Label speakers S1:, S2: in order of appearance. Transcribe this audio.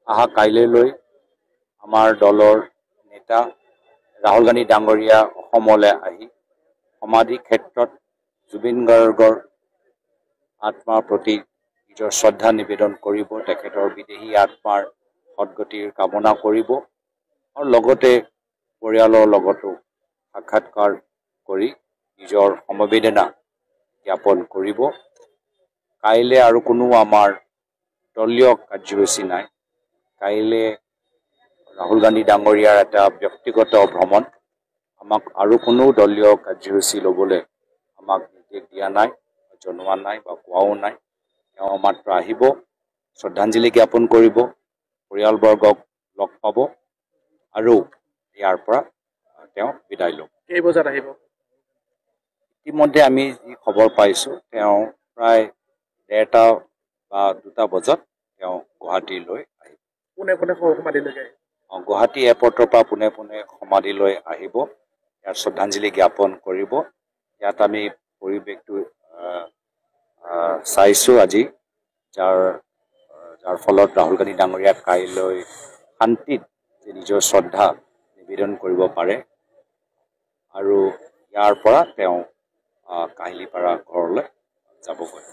S1: অহা কাইলৈলৈ আমাৰ দলৰ নেতা ৰাহুল গান্ধী ডাঙৰীয়া অসমলৈ আহি সমাধি ক্ষেত্ৰত জুবিন গাৰ্গৰ আত্মাৰ প্ৰতি নিজৰ শ্ৰদ্ধা নিবেদন কৰিব, তেখেতৰ বিদেহী আত্মাৰ সদ্গতিৰ কামনা কৰিব আৰু লগতে পৰিয়ালৰ লগতো সাক্ষাৎকাৰ কৰি নিজৰ সমবেদনা জ্ঞাপন কৰিব। কাইলৈ আৰু কোনো আমাৰ দলীয় কাৰ্যসূচী নাই। কাইলৈ ৰাহুল গান্ধী ডাঙৰীয়াৰ এটা ব্যক্তিগত ভ্ৰমণ, আমাক আৰু কোনো দলীয় কাৰ্যসূচী ল'বলৈ আমাক নিৰ্দেশ দিয়া নাই, জনোৱা নাই বা কোৱাও নাই। তেওঁ মাত্ৰ আহিব, শ্ৰদ্ধাঞ্জলি জ্ঞাপন কৰিব, পৰিয়ালবৰ্গক লগ পাব আৰু ইয়াৰ পৰা তেওঁ বিদায় ল'ব।
S2: কেই বজাত আহিব?
S1: ইতিমধ্যে আমি যি খবৰ পাইছোঁ, তেওঁ প্ৰায় 1:30 বা 2টা বজাত তেওঁ গুৱাহাটীলৈ আহিব।
S2: পোনে পোনে সমাধিলৈকে আহিব?
S1: গুৱাহাটী এয়াৰপৰ্টৰ পৰা পোনে পোনে সমাধিলৈ আহিব, ইয়াৰ শ্ৰদ্ধাঞ্জলি জ্ঞাপন কৰিব। ইয়াত আমি পৰিৱেশটো চাইছোঁ আজি, যাৰ ফলত ৰাহুল গান্ধী ডাঙৰীয়া কাইলৈ শান্তিত নিজৰ শ্ৰদ্ধা নিবেদন কৰিব পাৰে আৰু ইয়াৰ পৰা তেওঁ কাহিলীপাৰা ঘৰলৈ যাবগৈ।